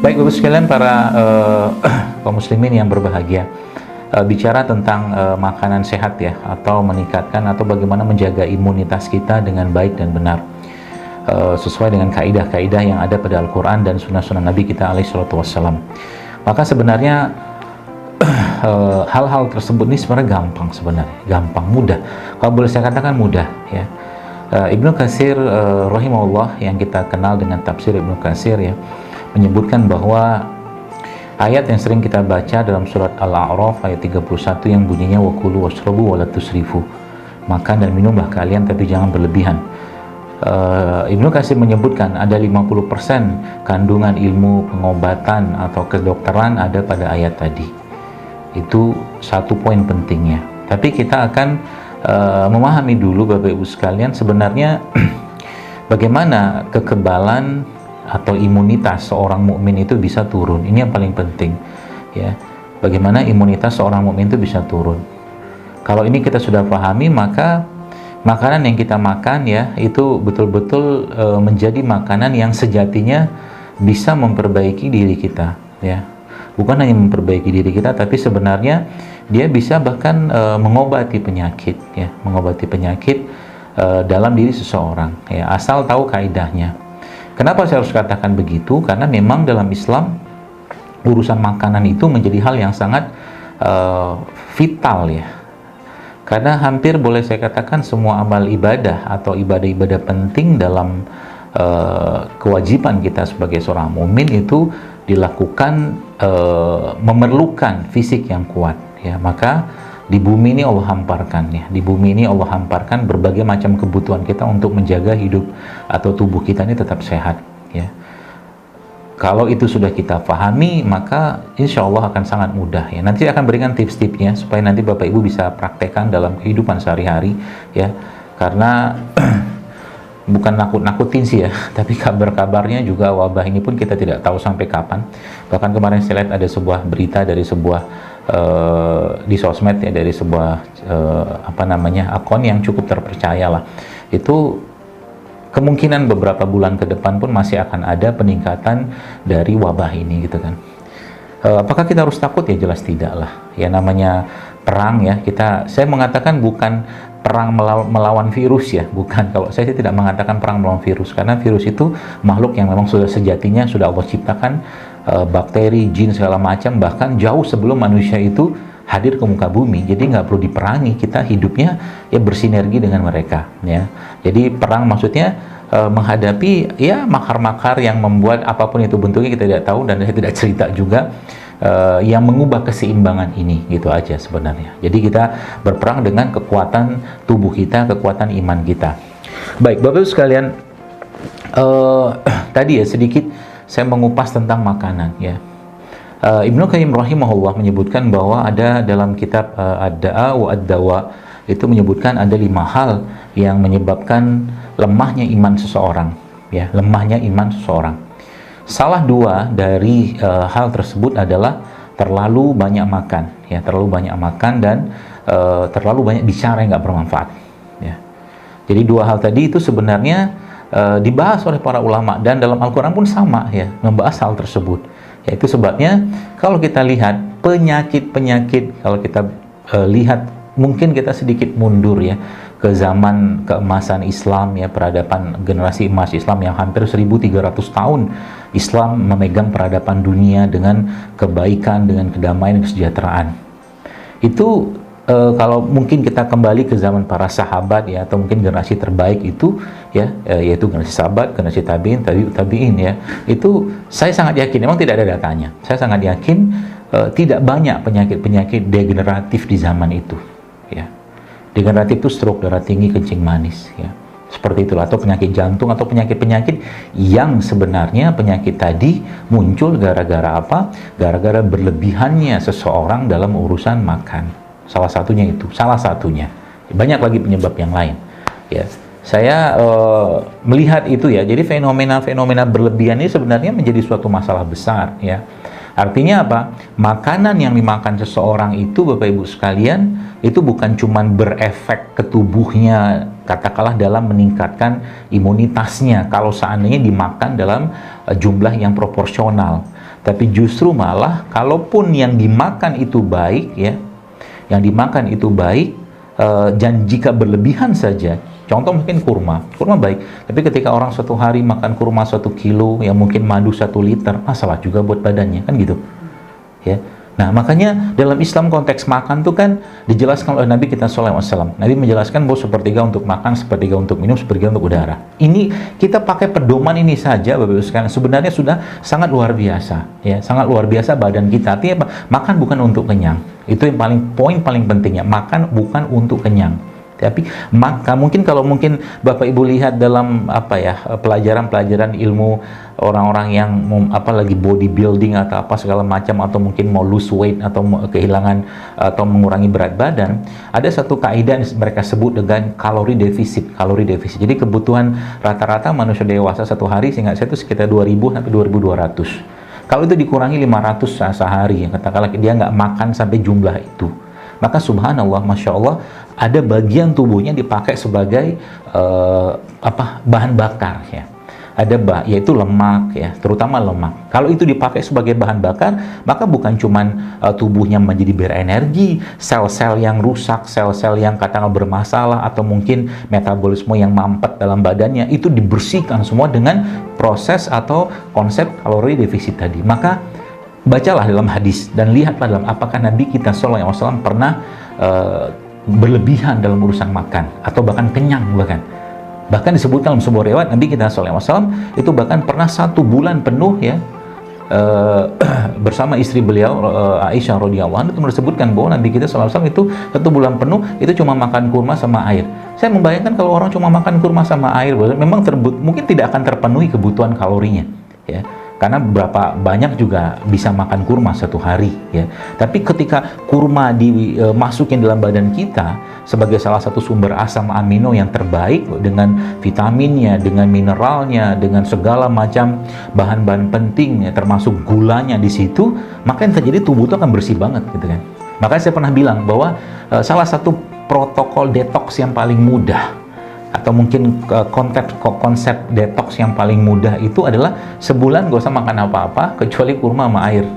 Baik Bapak sekalian, para kaum muslimin yang berbahagia, bicara tentang makanan sehat ya, atau meningkatkan atau bagaimana menjaga imunitas kita dengan baik dan benar, sesuai dengan kaidah-kaidah yang ada pada Al-Quran dan sunnah-sunnah Nabi kita alaihi salatu wassalam. Maka sebenarnya hal-hal tersebut ini sebenarnya gampang, mudah. Kalau boleh saya katakan mudah ya. Ibnu Katsir rahimahullah, yang kita kenal dengan tafsir Ibnu Katsir ya, menyebutkan bahwa ayat yang sering kita baca dalam surat Al-A'raf ayat 31 yang bunyinya wakulu washrabu wala tusrifu, makan dan minumlah kalian tapi jangan berlebihan. Ibnu Katsir menyebutkan ada 50% kandungan ilmu pengobatan atau kedokteran ada pada ayat tadi. Itu satu poin pentingnya. Tapi kita akan memahami dulu Bapak Ibu sekalian, sebenarnya bagaimana kekebalan atau imunitas seorang mukmin itu bisa turun. Ini yang paling penting ya. Bagaimana imunitas seorang mukmin itu bisa turun. Kalau ini kita sudah pahami, maka makanan yang kita makan ya itu betul-betul menjadi makanan yang sejatinya bisa memperbaiki diri kita ya. Bukan hanya memperbaiki diri kita, tapi sebenarnya dia bisa bahkan mengobati penyakit ya, mengobati penyakit dalam diri seseorang ya, asal tahu kaidahnya. Kenapa saya harus katakan begitu? Karena memang dalam Islam urusan makanan itu menjadi hal yang sangat vital ya. Karena hampir boleh saya katakan semua amal ibadah atau ibadah-ibadah penting dalam kewajiban kita sebagai seorang mukmin itu dilakukan memerlukan fisik yang kuat ya. Maka di bumi ini Allah hamparkan ya, di bumi ini Allah hamparkan berbagai macam kebutuhan kita untuk menjaga hidup atau tubuh kita ini tetap sehat ya. Kalau itu sudah kita pahami, maka insya Allah akan sangat mudah ya. Nanti akan berikan tips-tipsnya supaya nanti Bapak Ibu bisa praktekkan dalam kehidupan sehari-hari ya. Karena bukan nakut-nakutin sih ya, tapi kabar-kabarnya juga wabah ini pun kita tidak tahu sampai kapan. Bahkan kemarin saya lihat ada sebuah berita dari sebuah di sosmed ya, dari sebuah akun yang cukup terpercaya lah. Itu kemungkinan beberapa bulan ke depan pun masih akan ada peningkatan dari wabah ini gitu kan. Apakah kita harus takut? Ya jelas tidak lah. Ya namanya perang ya, saya mengatakan bukan perang melawan virus ya, bukan. Kalau saya tidak mengatakan perang melawan virus, karena virus itu makhluk yang memang sudah sejatinya sudah Allah ciptakan, bakteri, jin segala macam, bahkan jauh sebelum manusia itu hadir ke muka bumi. Jadi nggak perlu diperangi, kita hidupnya ya bersinergi dengan mereka ya. Jadi perang maksudnya menghadapi ya makar-makar yang membuat apapun itu bentuknya kita tidak tahu, dan saya tidak cerita juga yang mengubah keseimbangan ini, gitu aja sebenarnya. Jadi kita berperang dengan kekuatan tubuh kita, kekuatan iman kita. Baik Bapak Ibu sekalian, tadi ya sedikit saya mengupas tentang makanan ya. Ibnu Qayyim rahimahullah menyebutkan bahwa ada dalam kitab Ad-Da'a wa Ad-Dawa itu menyebutkan ada 5 hal yang menyebabkan lemahnya iman seseorang ya, lemahnya iman seseorang. Salah 2 dari hal tersebut adalah terlalu banyak makan ya, terlalu banyak makan dan terlalu banyak bicara yang nggak bermanfaat ya. Jadi 2 hal tadi itu sebenarnya dibahas oleh para ulama, dan dalam Al-Quran pun sama ya, membahas hal tersebut. Yaitu sebabnya kalau kita lihat penyakit-penyakit, kalau kita lihat mungkin kita sedikit mundur ya ke zaman keemasan Islam ya, peradaban generasi emas Islam yang hampir 1300 tahun Islam memegang peradaban dunia dengan kebaikan, dengan kedamaian, kesejahteraan. Itu kalau mungkin kita kembali ke zaman para sahabat ya, atau mungkin generasi terbaik itu ya, yaitu generasi sahabat, generasi tabi'in ya, itu saya sangat yakin, memang tidak ada datanya, saya sangat yakin tidak banyak penyakit-penyakit degeneratif di zaman itu ya. Degeneratif itu stroke, darah tinggi, kencing manis ya, seperti itulah, atau penyakit jantung, atau penyakit-penyakit yang sebenarnya penyakit tadi muncul gara-gara apa? Gara-gara berlebihannya seseorang dalam urusan makan. Salah satunya itu, salah satunya. Banyak lagi penyebab yang lain ya. Saya melihat itu ya. Jadi fenomena-fenomena berlebihan ini sebenarnya menjadi suatu masalah besar ya. Artinya apa? Makanan yang dimakan seseorang itu Bapak Ibu sekalian, itu bukan cuman berefek ke tubuhnya katakanlah dalam meningkatkan imunitasnya kalau seandainya dimakan dalam jumlah yang proporsional. Tapi justru malah kalaupun yang dimakan itu baik ya, yang dimakan itu baik, dan jika berlebihan saja, contoh mungkin kurma baik, tapi ketika orang suatu hari makan kurma 1 kilo, yang mungkin madu 1 liter, masalah juga buat badannya, kan gitu ya. Nah, makanya dalam Islam konteks makan tuh kan dijelaskan oleh Nabi kita SAW. Nabi menjelaskan bahwa sepertiga untuk makan, sepertiga untuk minum, sepertiga untuk udara. Ini kita pakai pedoman ini saja Bapak Ibu sekalian, sebenarnya sudah sangat luar biasa ya, sangat luar biasa badan kita. Artinya apa? Makan bukan untuk kenyang. Itu yang poin paling pentingnya. Makan bukan untuk kenyang. Tapi maka mungkin kalau Bapak Ibu lihat dalam pelajaran ilmu orang-orang yang lagi bodybuilding atau apa segala macam, atau mungkin mau lose weight atau kehilangan atau mengurangi berat badan, ada satu kaidah yang mereka sebut dengan kalori defisit. Jadi kebutuhan rata-rata manusia dewasa satu hari sehingga saya itu sekitar 2000 sampai 2200. Kalau itu dikurangi 500 sehari, katakanlah dia nggak makan sampai jumlah itu, maka subhanallah, masya Allah, ada bagian tubuhnya dipakai sebagai bahan bakar ya. Yaitu lemak ya, terutama lemak. Kalau itu dipakai sebagai bahan bakar, maka bukan cuman tubuhnya menjadi berenergi, sel-sel yang rusak, sel-sel yang katakanlah bermasalah, atau mungkin metabolisme yang mampet dalam badannya, itu dibersihkan semua dengan proses atau konsep kalori defisit tadi. Maka bacalah dalam hadis dan lihatlah dalam apakah Nabi kita SAW pernah berlebihan dalam urusan makan atau bahkan kenyang. Bahkan disebutkan dalam sebuah riwayat Nabi kita SAW itu bahkan pernah 1 bulan penuh ya bersama istri beliau Aisyah radhiyallahu anha, itu disebutkan bahwa Nabi kita SAW itu 1 bulan penuh itu cuma makan kurma sama air. Saya membayangkan kalau orang cuma makan kurma sama air, memang mungkin tidak akan terpenuhi kebutuhan kalorinya ya. Karena berapa banyak juga bisa makan kurma 1 hari ya. Tapi ketika kurma dimasukin dalam badan kita sebagai salah satu sumber asam amino yang terbaik, dengan vitaminnya, dengan mineralnya, dengan segala macam bahan-bahan penting ya, termasuk gulanya di situ, maka yang terjadi tubuh itu akan bersih banget gitu kan. Makanya saya pernah bilang bahwa salah satu protokol detox yang paling mudah, atau mungkin konsep detox yang paling mudah itu adalah sebulan gak usah makan apa-apa kecuali kurma sama air.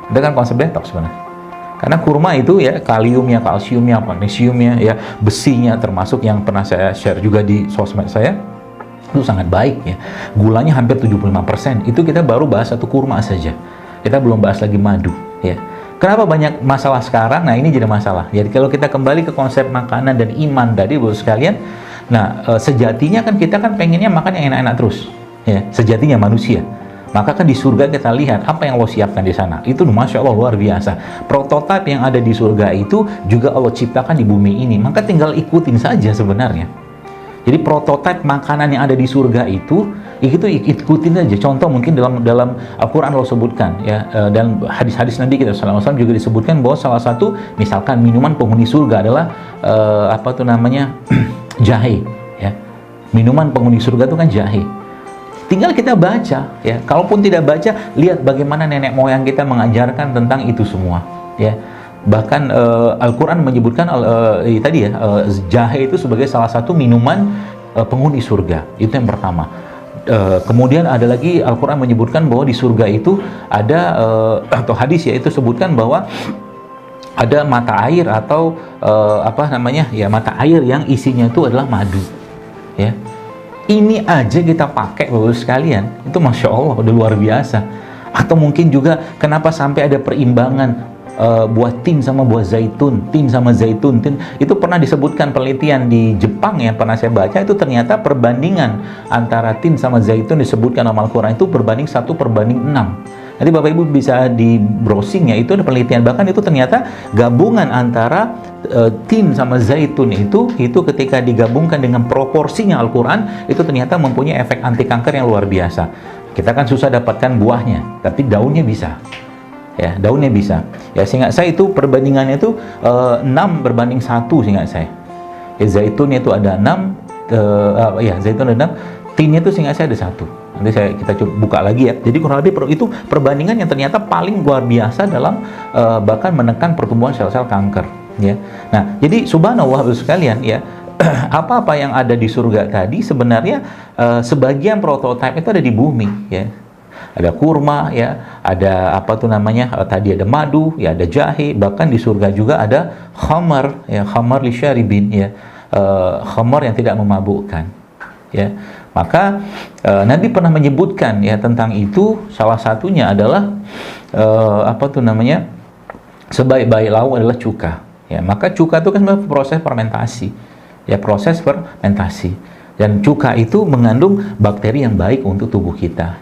Itu kan konsep detox sebenarnya. Karena kurma itu ya kaliumnya, kalsiumnya, magnesiumnya, ya besinya, termasuk yang pernah saya share juga di sosmed saya, itu sangat baik ya. Gulanya hampir 75%. Itu kita baru bahas 1 kurma saja. Kita belum bahas lagi madu ya. Kenapa banyak masalah sekarang? Nah, ini jadi masalah. Jadi kalau kita kembali ke konsep makanan dan iman tadi Bapak sekalian, sejatinya kan kita kan pengennya makan yang enak-enak terus ya, sejatinya manusia. Maka kan di surga kita lihat apa yang Allah siapkan di sana, itu masya Allah luar biasa. Prototipe yang ada di surga itu juga Allah ciptakan di bumi ini, maka tinggal ikutin saja sebenarnya. Jadi prototipe makanan yang ada di surga itu ikutin saja. Contoh mungkin dalam Al-Quran Allah sebutkan ya, dan hadis-hadis Nabi kita SAW juga disebutkan bahwa salah satu misalkan minuman penghuni surga adalah jahe ya. Minuman penghuni surga itu kan jahe. Tinggal kita baca ya. Kalaupun tidak baca, lihat bagaimana nenek moyang kita mengajarkan tentang itu semua ya. Bahkan Al-Quran menyebutkan jahe itu sebagai salah satu minuman penghuni surga. Itu yang pertama. Kemudian ada lagi Al-Quran menyebutkan bahwa di surga itu ada atau hadis ya, itu sebutkan bahwa ada mata air atau mata air yang isinya itu adalah madu ya. Ini aja kita pakai Bapak sekalian, itu masya Allah udah luar biasa. Atau mungkin juga kenapa sampai ada perimbangan buah tin sama buah zaitun, tin itu pernah disebutkan penelitian di Jepang yang pernah saya baca, itu ternyata perbandingan antara tin sama zaitun disebutkan dalam Al-Quran itu berbanding 1/6. Nanti Bapak Ibu bisa di browsing ya, itu ada penelitian, bahkan itu ternyata gabungan antara tin sama zaitun itu ketika digabungkan dengan proporsinya Al-Quran, itu ternyata mempunyai efek anti kanker yang luar biasa. Kita kan susah dapatkan buahnya, tapi daunnya bisa ya, daunnya bisa ya. Seingat saya itu perbandingannya itu 6/1 seingat saya ya. Zaitunnya itu ada 6 zaitun ada 6, tinnya itu seingat saya ada 1. Nanti kita coba buka lagi ya. Jadi kurang lebih itu perbandingan yang ternyata paling luar biasa dalam bahkan menekan pertumbuhan sel-sel kanker ya. Nah, jadi subhanallah sekalian ya, apa-apa yang ada di surga tadi sebenarnya sebagian prototipe itu ada di bumi, ya. Ada kurma, ya, ada apa tuh namanya, tadi ada madu, ya, ada jahe, bahkan di surga juga ada khamar, ya, khamar li syaribin, ya, khamar yang tidak memabukkan, ya. Maka Nabi pernah menyebutkan, ya, tentang itu. Salah satunya adalah apa tuh namanya, sebaik-baik lauk adalah cuka, ya. Maka cuka itu kan proses fermentasi, ya, proses fermentasi, dan cuka itu mengandung bakteri yang baik untuk tubuh kita.